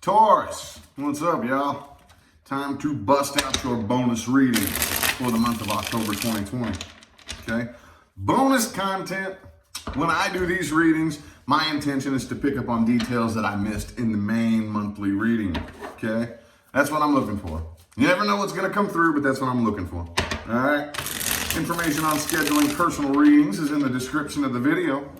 Taurus, what's up, y'all? Time to bust out your bonus reading for the month of October 2020. Okay? Bonus content. When I do these readings, my intention is to pick up on details that I missed in the main monthly reading. Okay? That's what I'm looking for. You never know what's going to come through, but that's what I'm looking for. All right? Information on scheduling personal readings is in the description of the video.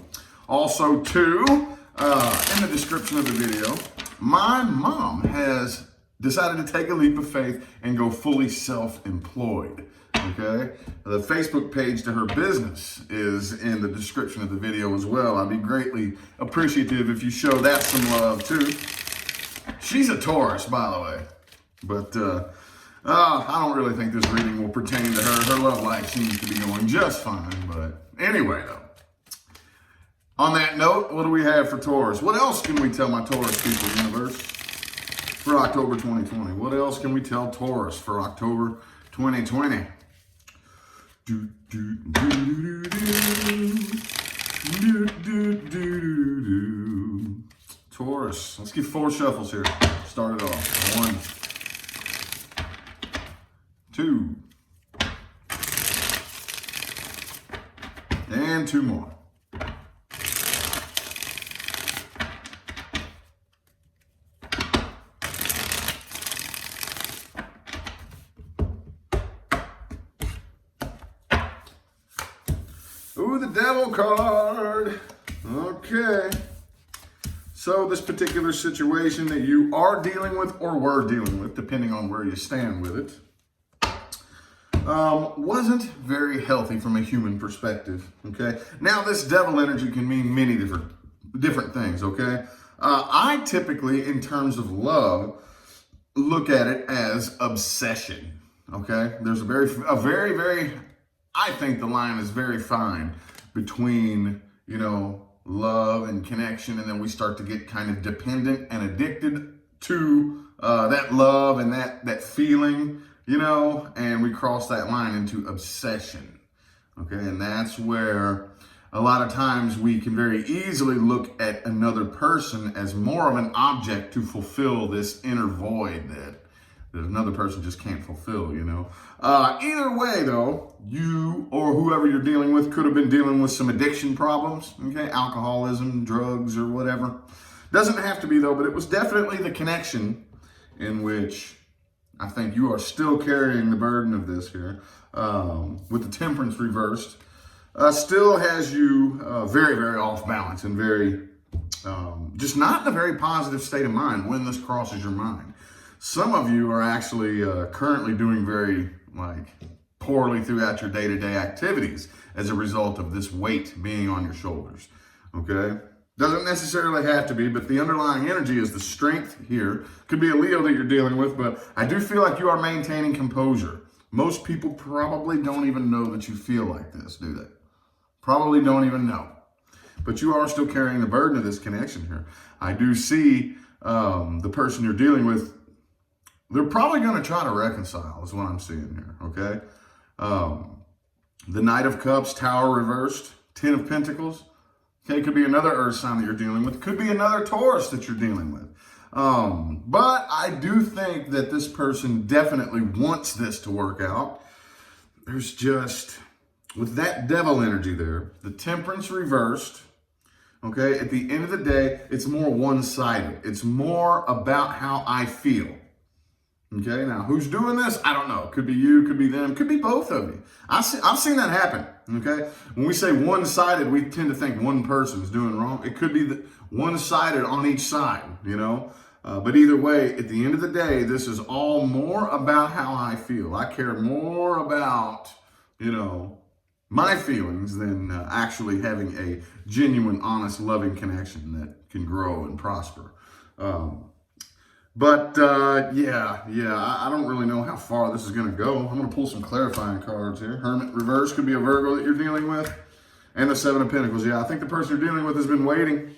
Also, too, in the description of the video, my mom has decided to take a leap of faith and go fully self-employed. Okay? The Facebook page to her business is in the description of the video as well. I'd be greatly appreciative if you show that some love too. She's a Taurus, by the way. But I don't really think this reading will pertain to her. Her love life seems to be going just fine. But anyway, though. On that note, what do we have for Taurus? What else can we tell my Taurus people, universe, for October 2020? What else can we tell Taurus for October 2020? Taurus, let's get 4 shuffles here. Start it off. 1, 2, and 2 more. Ooh, the Devil card. Okay. So this particular situation that you are dealing with or were dealing with, depending on where you stand with it, wasn't very healthy from a human perspective, okay? Now, this devil energy can mean many different things, okay? I typically, in terms of love, look at it as obsession, okay? There's a very, I think the line is very fine between, love and connection, and then we start to get kind of dependent and addicted to that love and that feeling, and we cross that line into obsession, okay? And that's where a lot of times we can very easily look at another person as more of an object to fulfill this inner void that another person just can't fulfill, Either way, though, you or whoever you're dealing with could have been dealing with some addiction problems, okay? Alcoholism, drugs, or whatever. Doesn't have to be, though, but it was definitely the connection in which I think you are still carrying the burden of this here. With the Temperance reversed, still has you very, very off balance and very, just not in a very positive state of mind when this crosses your mind. Some of you are actually currently doing very poorly throughout your day-to-day activities as a result of this weight being on your shoulders, okay? Doesn't necessarily have to be, but the underlying energy is the strength here. Could be a Leo that you're dealing with, but I do feel like you are maintaining composure. Most people probably don't even know that you feel like this, do they? Probably don't even know. But you are still carrying the burden of this connection here. I do see the person you're dealing with, they're probably going to try to reconcile is what I'm seeing here, okay? The Knight of Cups, Tower reversed, 10 of Pentacles. Okay, could be another earth sign that you're dealing with. Could be another Taurus that you're dealing with. But I do think that this person definitely wants this to work out. There's just, with that devil energy there, the Temperance reversed, okay? At the end of the day, it's more one-sided. It's more about how I feel. Okay, now who's doing this? I don't know. Could be you, could be them, could be both of you. I've seen that happen, okay? When we say one-sided, we tend to think one person is doing wrong. It could be one-sided on each side, But either way, at the end of the day, this is all more about how I feel. I care more about, my feelings than actually having a genuine, honest, loving connection that can grow and prosper. But I don't really know how far this is going to go. I'm going to pull some clarifying cards here. Hermit reverse could be a Virgo that you're dealing with. And the 7 of Pentacles. Yeah, I think the person you're dealing with has been waiting.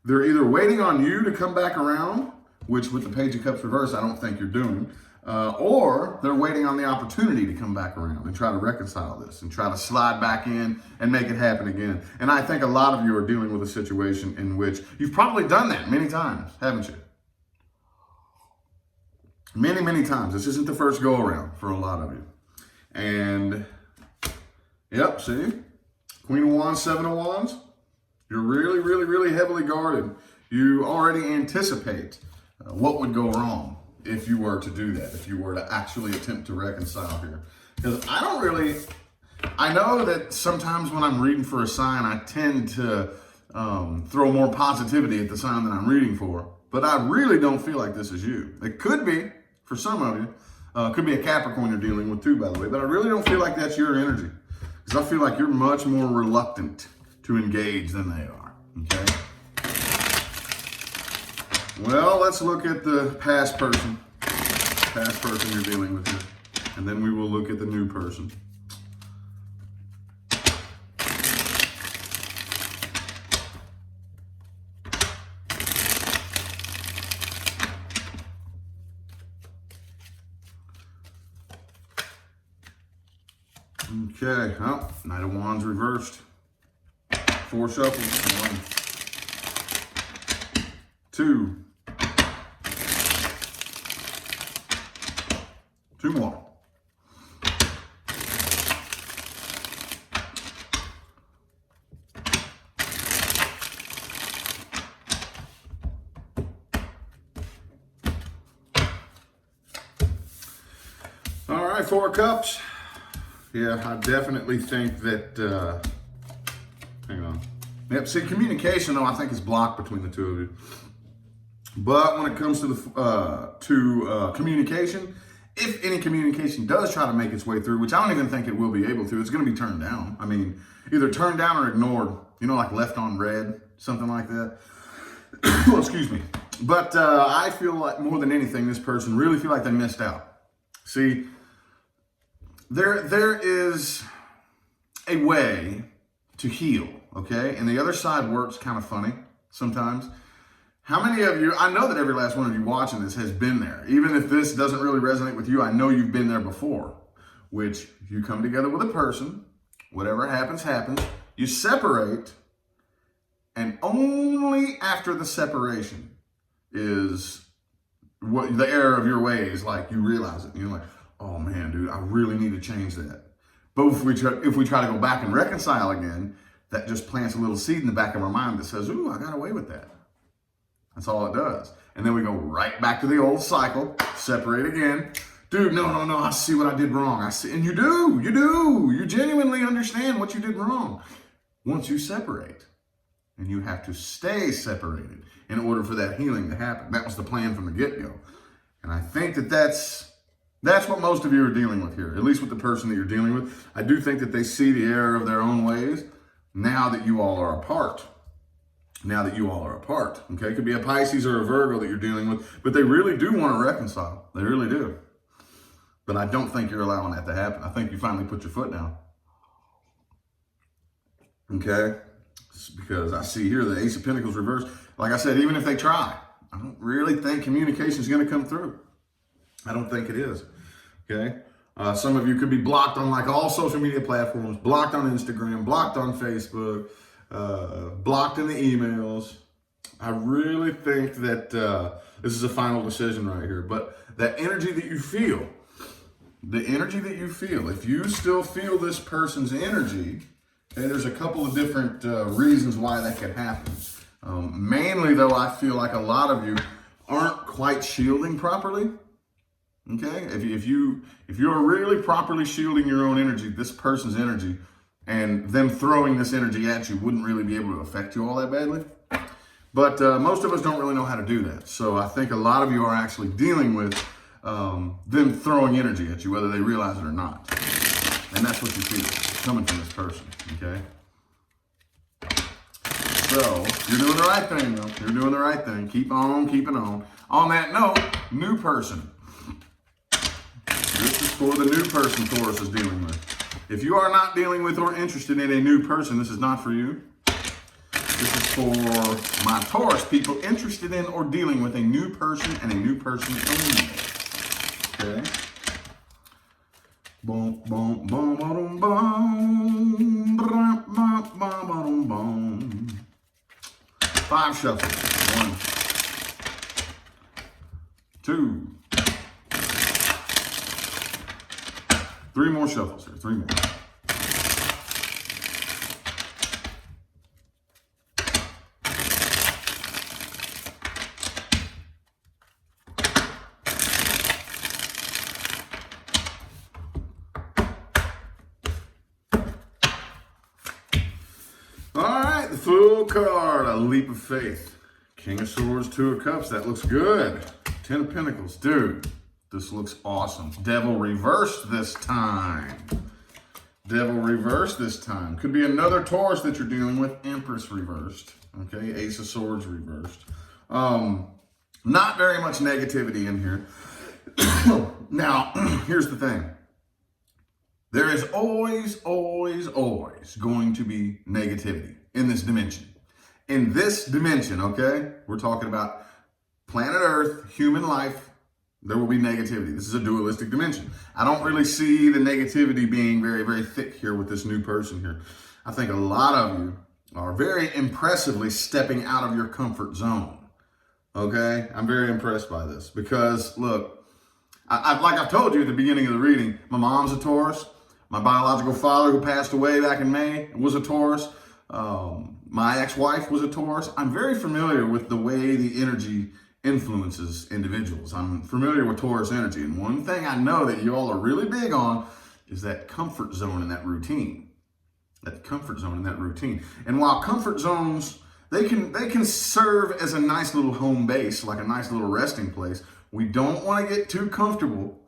They're either waiting on you to come back around, which with the Page of Cups reverse, I don't think you're doing. Or they're waiting on the opportunity to come back around and try to reconcile this and try to slide back in and make it happen again. And I think a lot of you are dealing with a situation in which you've probably done that many times, haven't you? many, many times. This isn't the first go around for a lot of you. And yep, see? Queen of Wands, Seven of Wands. You're really, really, really heavily guarded. You already anticipate what would go wrong if you were to do that, if you were to actually attempt to reconcile here. Because I know that sometimes when I'm reading for a sign, I tend to throw more positivity at the sign that I'm reading for. But I really don't feel like this is you. It could be for some of you. It could be a Capricorn you're dealing with too, by the way. But I really don't feel like that's your energy. Because I feel like you're much more reluctant to engage than they are. Okay? Well, let's look at the past person you're dealing with here. And then we will look at the new person. Okay, oh, Knight of Wands reversed. 4 shuffles. 1, 2. 2 more. All right, 4 of Cups. Yeah, I definitely think that, hang on. Yep, see, communication, though, I think is blocked between the two of you. But when it comes to the communication, if any communication does try to make its way through, which I don't even think it will be able to, it's going to be turned down. I mean, either turned down or ignored, you know, like left on red, something like that. Well, excuse me. But I feel like more than anything, this person really feel like they missed out. See, there is a way to heal, okay? And the other side works kind of funny sometimes. How many of you, I know that every last one of you watching this has been there. Even if this doesn't really resonate with you, I know you've been there before. Which, you come together with a person, whatever happens, happens. You separate, and only after the separation is what the error of your ways, like you realize it. And you're like, oh man, dude, I really need to change that. But if we try to go back and reconcile again, that just plants a little seed in the back of our mind that says, ooh, I got away with that. That's all it does. And then we go right back to the old cycle, separate again. Dude, no, I see what I did wrong. I see, and you do. You genuinely understand what you did wrong. Once you separate, and you have to stay separated in order for that healing to happen. That was the plan from the get-go. And I think that that's what most of you are dealing with here, at least with the person that you're dealing with. I do think that they see the error of their own ways now that you all are apart. Okay? It could be a Pisces or a Virgo that you're dealing with, but they really do want to reconcile. They really do. But I don't think you're allowing that to happen. I think you finally put your foot down. Okay? Because I see here the Ace of Pentacles reversed. Like I said, even if they try, I don't really think communication is going to come through. I don't think it is. Okay? Some of you could be blocked on like all social media platforms, blocked on Instagram, blocked on Facebook, blocked in the emails. I really think that this is a final decision right here. But that energy that you feel, if you still feel this person's energy, okay, there's a couple of different reasons why that could happen. Mainly, though, I feel like a lot of you aren't quite shielding properly. Okay, if you're really properly shielding your own energy, this person's energy, and them throwing this energy at you wouldn't really be able to affect you all that badly. But most of us don't really know how to do that. So I think a lot of you are actually dealing with them throwing energy at you, whether they realize it or not. And that's what you feel coming from this person, okay? So you're doing the right thing, though. You're doing the right thing. Keep on keeping on. On that note, new person. This is for the new person Taurus is dealing with. If you are not dealing with or interested in a new person, this is not for you. This is for my Taurus people interested in or dealing with a new person and a new person only. Okay? Boom, boom, boom, boom, boom, boom, boom, boom. 5 shuffles. 1, 2, 3 more shuffles here, 3 more. All right, the Fool card, a leap of faith. King of Swords, 2 of Cups, that looks good. 10 of Pentacles, dude, this looks awesome. Devil reversed this time. Devil reversed this time. Could be another Taurus that you're dealing with. Empress reversed, okay? Ace of Swords reversed. Not very much negativity in here. Now, here's the thing. There is always, always, always going to be negativity in this dimension. In this dimension, okay? We're talking about planet Earth, human life. There will be negativity. This is a dualistic dimension. I don't really see the negativity being very, very thick here with this new person here. I think a lot of you are very impressively stepping out of your comfort zone. Okay? I'm very impressed by this because, look, like I've told you at the beginning of the reading, my mom's a Taurus. My biological father, who passed away back in May, was a Taurus. My ex-wife was a Taurus. I'm very familiar with the way the energy influences individuals. I'm familiar with Taurus energy. And one thing I know that you all are really big on is that comfort zone and that routine. That comfort zone and that routine. And while comfort zones, they can serve as a nice little home base, like a nice little resting place. We don't want to get too comfortable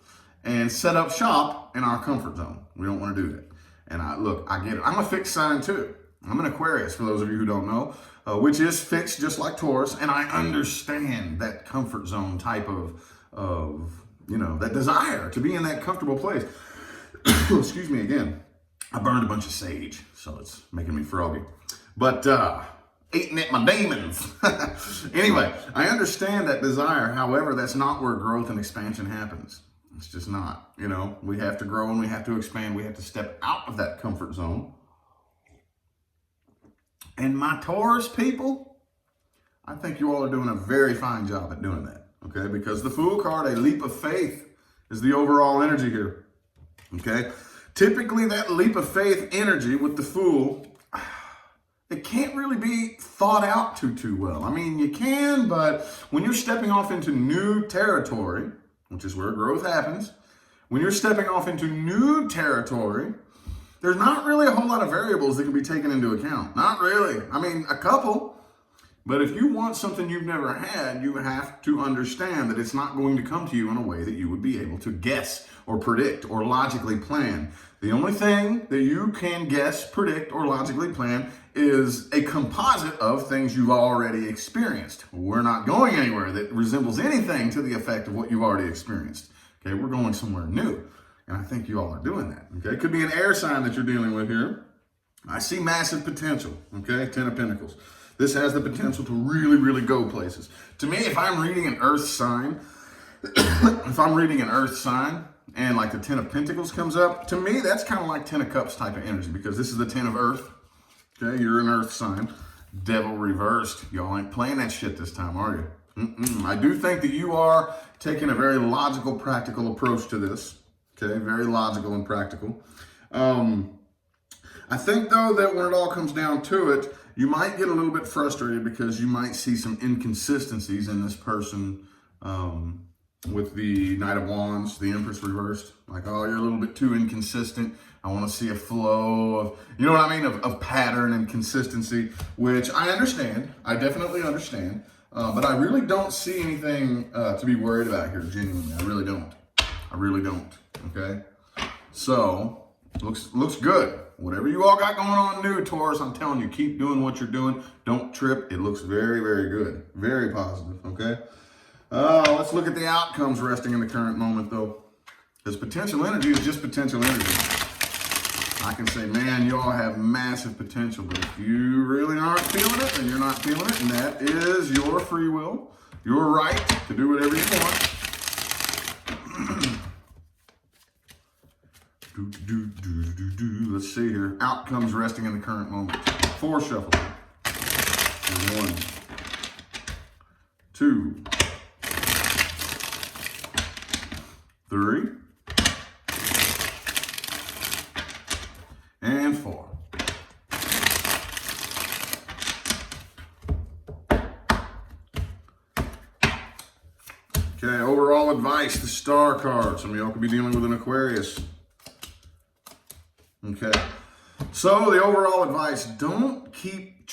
and set up shop in our comfort zone. We don't want to do that. And I get it. I'm a fixed sign too. I'm an Aquarius, for those of you who don't know, which is fixed just like Taurus. And I understand that comfort zone type of that desire to be in that comfortable place. Excuse me again. I burned a bunch of sage, so it's making me froggy. But eating at my demons. Anyway, I understand that desire. However, that's not where growth and expansion happens. It's just not, we have to grow and we have to expand. We have to step out of that comfort zone. And my Taurus people, I think you all are doing a very fine job at doing that, okay? Because the Fool card, a leap of faith, is the overall energy here, okay? Typically, that leap of faith energy with the Fool, it can't really be thought out too well. I mean, you can, but when you're stepping off into new territory, which is where growth happens, when you're stepping off into new territory, there's not really a whole lot of variables that can be taken into account. Not really. I mean, a couple. But if you want something you've never had, you have to understand that it's not going to come to you in a way that you would be able to guess or predict or logically plan. The only thing that you can guess, predict, or logically plan is a composite of things you've already experienced. We're not going anywhere that resembles anything to the effect of what you've already experienced. Okay, we're going somewhere new. And I think you all are doing that. Okay, it could be an air sign that you're dealing with here. I see massive potential. Okay, 10 of Pentacles. This has the potential to really, really go places. To me, if I'm reading an earth sign, and like the 10 of Pentacles comes up, to me, that's kind of like 10 of Cups type of energy because this is the 10 of Earth. Okay, you're an earth sign. Devil reversed. Y'all ain't playing that shit this time, are you? I do think that you are taking a very logical, practical approach to this. Okay, very logical and practical. I think, though, that when it all comes down to it, you might get a little bit frustrated because you might see some inconsistencies in this person with the Knight of Wands, the Empress reversed. Like, oh, you're a little bit too inconsistent. I want to see a flow of, you know what I mean, of pattern and consistency, which I understand. I definitely understand. But I really don't see anything to be worried about here, genuinely. I really don't. I really don't. Okay? So, looks good. Whatever you all got going on new, Taurus, I'm telling you, keep doing what you're doing. Don't trip. It looks very, very good. Very positive, okay? Let's look at the outcomes resting in the current moment, though. Because potential energy is just potential energy. I can say, man, you all have massive potential, but if you really aren't feeling it, then you're not feeling it, and that is your free will, your right to do whatever you want. Let's see here. Outcomes resting in the current moment. 4 shuffle. 1, 2, 3, Okay, overall advice, the star card. Some of y'all could be dealing with an Aquarius. Okay, so the overall advice, don't keep,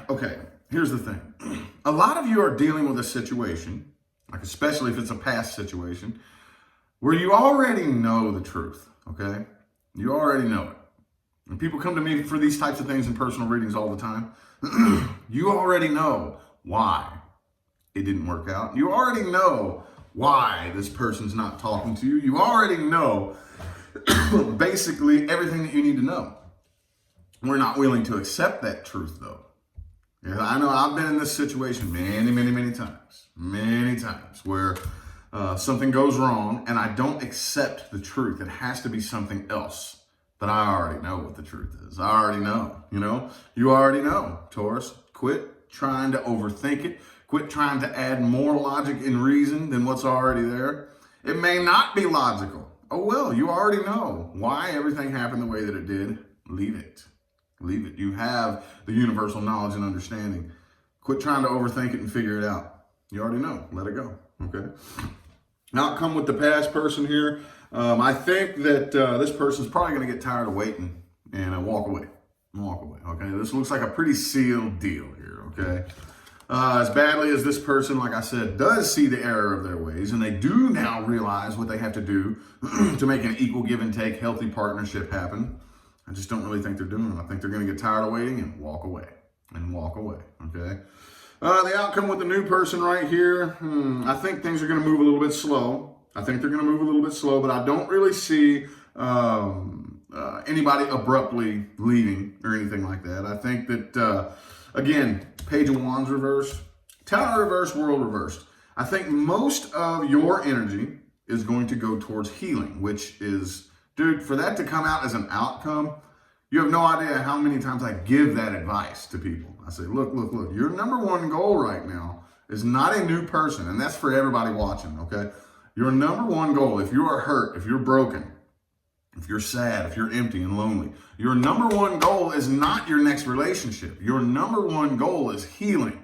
okay, here's the thing. A lot of you are dealing with a situation, like especially if it's a past situation, where you already know the truth, okay? You already know it. And people come to me for these types of things in personal readings all the time. You already know why it didn't work out. You already know why this person's not talking to you. You already know basically everything that you need to know. We're not willing to accept that truth, though. Yeah, I know I've been in this situation many times where something goes wrong and I don't accept the truth. It has to be something else. But I already know what the truth is. I already know, you already know, Taurus. Quit trying to overthink it. Quit trying to add more logic and reason than what's already there. It may not be logical. Oh, well, you already know why everything happened the way that it did. Leave it. Leave it. You have the universal knowledge and understanding. Quit trying to overthink it and figure it out. You already know. Let it go. Okay. Outcome with the past person here. I think that this person's probably going to get tired of waiting and walk away. Okay. This looks like a pretty sealed deal here. Okay. As badly as this person, like I said, does see the error of their ways, and they do now realize what they have to do to make an equal give and take, healthy partnership happen. I just don't really think they're doing it. I think they're going to get tired of waiting and walk away. Okay. The outcome with the new person right here, I think things are going to move a little bit slow. But I don't really see anybody abruptly leaving or anything like that. I think that, again, Page of Wands reversed, Tower reversed, World reversed. I think most of your energy is going to go towards healing, which is, dude, for that to come out as an outcome, you have no idea how many times I give that advice to people. I say, look, your number one goal right now is not a new person, and that's for everybody watching, okay? Your number one goal, if you are hurt, if you're broken, if you're sad, if you're empty and lonely, your number one goal is not your next relationship. Your number one goal is healing.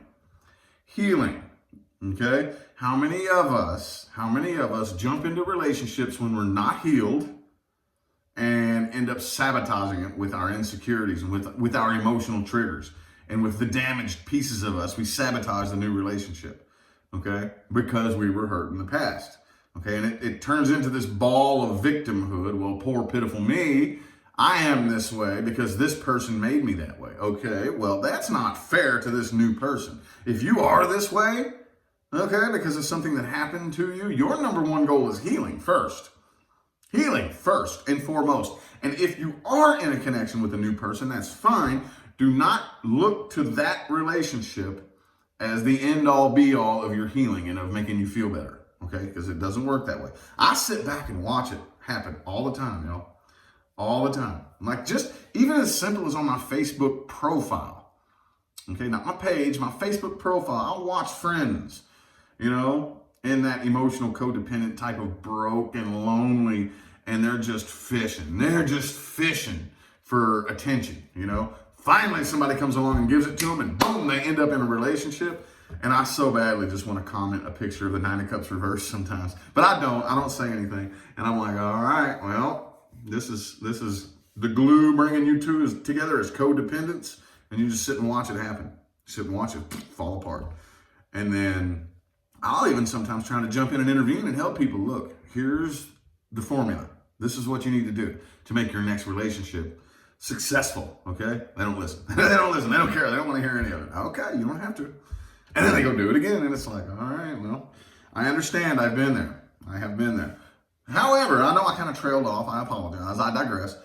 Okay? How many of us jump into relationships when we're not healed and end up sabotaging it with our insecurities and with our emotional triggers and with the damaged pieces of us? We sabotage the new relationship, okay? Because we were hurt in the past. Okay, and it turns into this ball of victimhood. Well, poor pitiful me, I am this way because this person made me that way. Okay, well, that's not fair to this new person. If you are this way, okay, because of something that happened to you, your number one goal is healing first. Healing first and foremost. And if you are in a connection with a new person, that's fine. Do not look to that relationship as the end all be all of your healing and of making you feel better. Okay, because it doesn't work that way. I sit back and watch it happen all the time, y'all. All the time. Like just even as simple as on my Facebook profile. Okay, not my page, my Facebook profile. I'll watch friends, in that emotional codependent type of broke and lonely, and they're just fishing. They're just fishing for attention, Finally, somebody comes along and gives it to them, and boom, they end up in a relationship. And I so badly just want to comment a picture of the Nine of Cups reversed sometimes. But I don't say anything. And I'm like, all right, well, this is the glue bringing you two together as codependents. And you just sit and watch it happen. Sit and watch it fall apart. And then I'll even sometimes try to jump in and intervene and help people. Look, here's the formula. This is what you need to do to make your next relationship successful, okay? They don't listen. They don't care. They don't want to hear any of it. Okay, you don't have to. And then they go do it again, and it's like, all right, well, I understand. I have been there. However, I know I kind of trailed off. I apologize. I digress.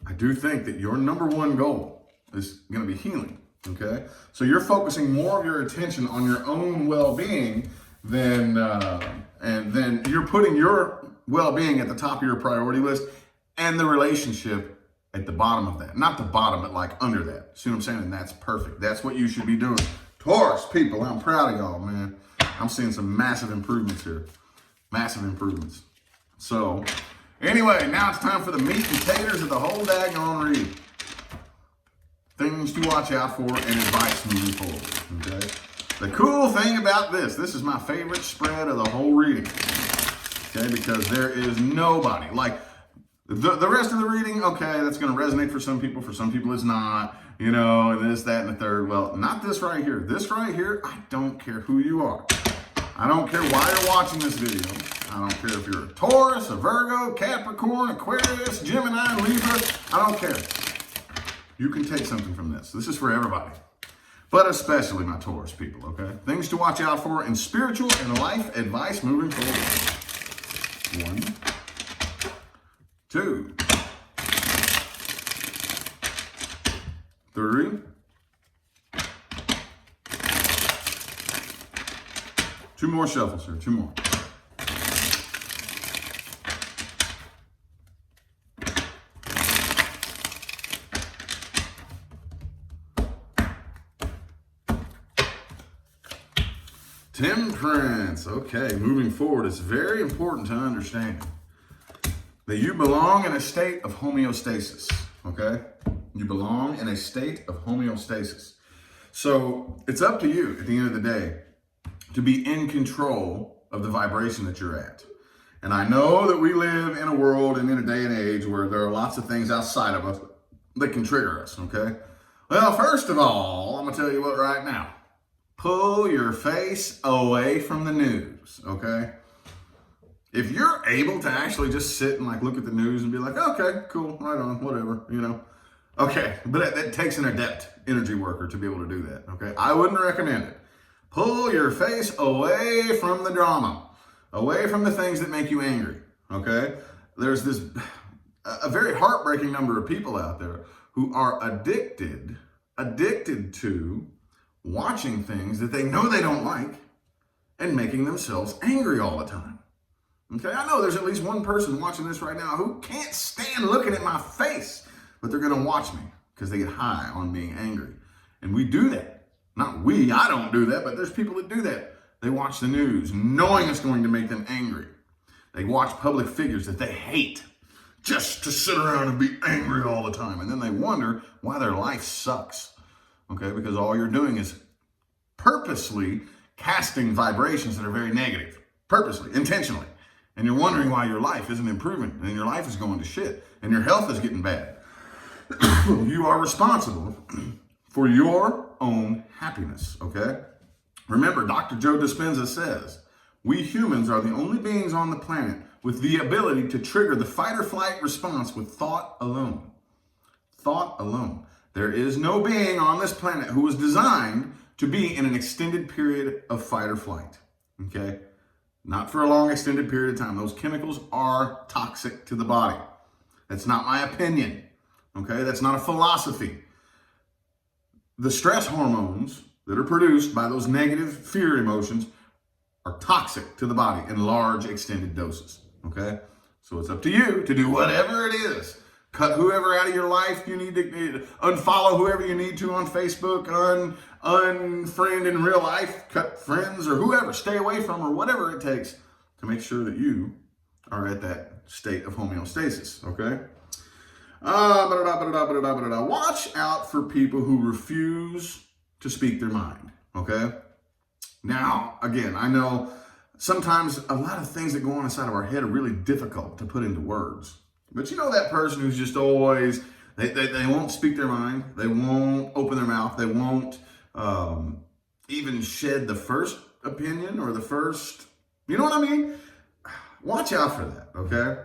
I do think that your number one goal is going to be healing, okay? So you're focusing more of your attention on your own well-being and then you're putting your well-being at the top of your priority list and the relationship at the bottom of that. Not the bottom, but like under that. See what I'm saying? And that's perfect. That's what you should be doing. Taurus people, I'm proud of y'all, man. I'm seeing some massive improvements here. Massive improvements. So, anyway, now it's time for the meat and taters of the whole daggone read. Things to watch out for and advice moving forward, okay? The cool thing about this is my favorite spread of the whole reading. Okay, because there is nobody. Like, the rest of the reading, okay, that's going to resonate for some people it's not, you know, and this, that, and the third. Well, not this right here. This right here, I don't care who you are. I don't care why you're watching this video. I don't care if you're a Taurus, a Virgo, Capricorn, Aquarius, Gemini, Libra. I don't care. You can take something from this. This is for everybody, but especially my Taurus people, okay? Things to watch out for in spiritual and life advice moving forward. 1, 2, 3, 2 more shuffles here, 2 more. Temperance. Okay, moving forward, it's very important to understand that you belong in a state of homeostasis, okay? You belong in a state of homeostasis. So it's up to you at the end of the day to be in control of the vibration that you're at. And I know that we live in a world and in a day and age where there are lots of things outside of us that can trigger us, okay? Well, first of all, I'm gonna tell you what right now. Pull your face away from the news, okay? If you're able to actually just sit and like look at the news and be like, okay, cool, right on, whatever, you know. Okay, but that takes an adept energy worker to be able to do that, okay? I wouldn't recommend it. Pull your face away from the drama, away from the things that make you angry, okay? There's a very heartbreaking number of people out there who are addicted to watching things that they know they don't like and making themselves angry all the time. Okay, I know there's at least one person watching this right now who can't stand looking at my face, but they're gonna watch me because they get high on being angry. And we do that. Not we, I don't do that, but there's people that do that. They watch the news knowing it's going to make them angry. They watch public figures that they hate just to sit around and be angry all the time. And then they wonder why their life sucks. Okay, because all you're doing is purposely casting vibrations that are very negative, purposely, intentionally. And you're wondering why your life isn't improving and your life is going to shit and your health is getting bad. You are responsible for your own happiness, okay? Remember, Dr. Joe Dispenza says, we humans are the only beings on the planet with the ability to trigger the fight or flight response with thought alone. Thought alone. There is no being on this planet who was designed to be in an extended period of fight or flight, okay? Not for a long extended period of time. Those chemicals are toxic to the body. That's not my opinion, okay? That's not a philosophy. The stress hormones that are produced by those negative fear emotions are toxic to the body in large extended doses, okay? So it's up to you to do whatever it is. Cut whoever out of your life you need to, unfollow whoever you need to on Facebook, unfriend in real life, cut friends or whoever, stay away from or whatever it takes to make sure that you are at that state of homeostasis, okay? Watch out for people who refuse to speak their mind, okay? Now, again, I know sometimes a lot of things that go on inside of our head are really difficult to put into words. But you know that person who's just always, they won't speak their mind, they won't open their mouth, they won't even shed the first opinion or the first, you know what I mean? Watch out for that, okay?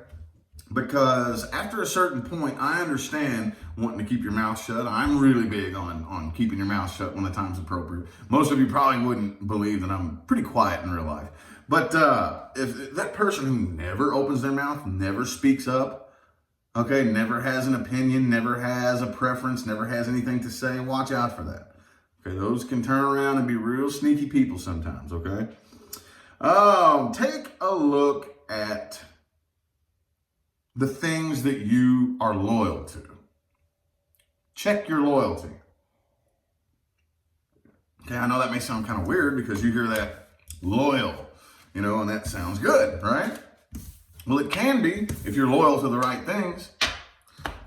Because after a certain point, I understand wanting to keep your mouth shut. I'm really big on keeping your mouth shut when the time's appropriate. Most of you probably wouldn't believe that I'm pretty quiet in real life. But if that person who never opens their mouth, never speaks up, okay, never has an opinion, never has a preference, never has anything to say, watch out for that. Okay, those can turn around and be real sneaky people sometimes, okay? Take a look at the things that you are loyal to. Check your loyalty. Okay, I know that may sound kind of weird because you hear that loyal, you know, and that sounds good, right? Well, it can be if you're loyal to the right things.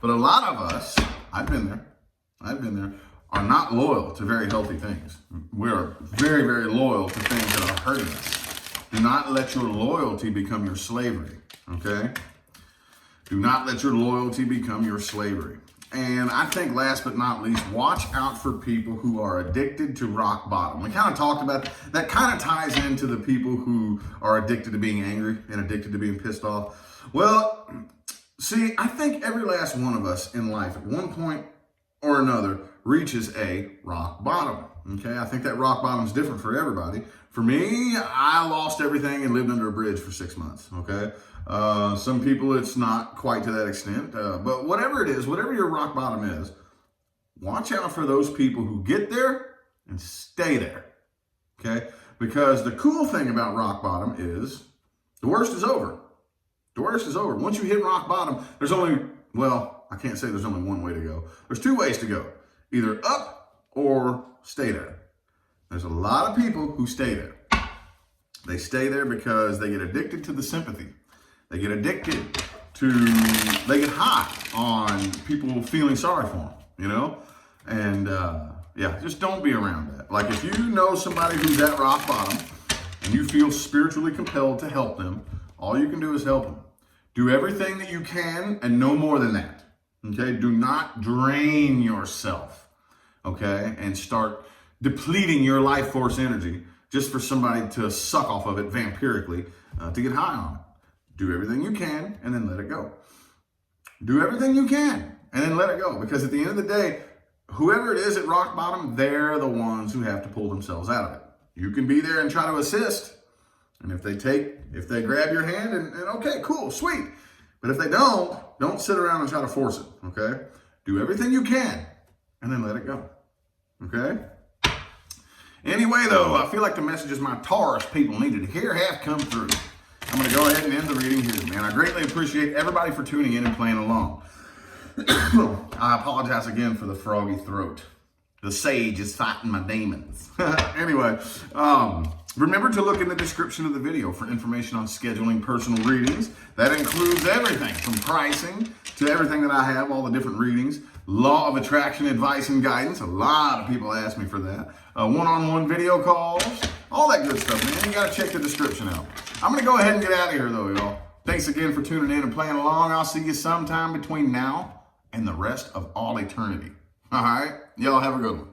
But a lot of us, I've been there, are not loyal to very healthy things. We are very, very loyal to things that are hurting us. Do not let your loyalty become your slavery, okay? Do not let your loyalty become your slavery. And I think last but not least, watch out for people who are addicted to rock bottom. We kind of talked about that, kind of ties into the people who are addicted to being angry and addicted to being pissed off. Well, see, I think every last one of us in life at one point or another reaches a rock bottom. Okay, I think that rock bottom is different for everybody. For me, I lost everything and lived under a bridge for 6 months. Okay, some people it's not quite to that extent, but whatever it is, whatever your rock bottom is, watch out for those people who get there and stay there. Okay, because the cool thing about rock bottom is the worst is over. The worst is over. Once you hit rock bottom, there's only, well, I can't say there's only one way to go. There's two ways to go. Either up or stay there. There's a lot of people who stay there. They stay there because they get addicted to the sympathy. They get addicted to, they get high on people feeling sorry for them, you know? And yeah, just don't be around that. Like if you know somebody who's at rock bottom and you feel spiritually compelled to help them, all you can do is help them. Do everything that you can and no more than that. Okay, do not drain yourself, okay, and start depleting your life force energy just for somebody to suck off of it vampirically to get high on it. Do everything you can and then let it go. Do everything you can and then let it go, because at the end of the day, whoever it is at rock bottom, they're the ones who have to pull themselves out of it. You can be there and try to assist, and if they grab your hand and okay, cool, sweet. But if they don't sit around and try to force it, okay? Do everything you can and then let it go, okay? Anyway, though, I feel like the messages my Taurus people needed to hear have come through. I'm going to go ahead and end the reading here, man. I greatly appreciate everybody for tuning in and playing along. I apologize again for the froggy throat. The sage is fighting my demons. Anyway, remember to look in the description of the video for information on scheduling personal readings. That includes everything from pricing to everything that I have, all the different readings, law of attraction advice and guidance. A lot of people ask me for that. One-on-one video calls, all that good stuff, man. You got to check the description out. I'm going to go ahead and get out of here, though, y'all. Thanks again for tuning in and playing along. I'll see you sometime between now and the rest of all eternity. All right? Y'all have a good one.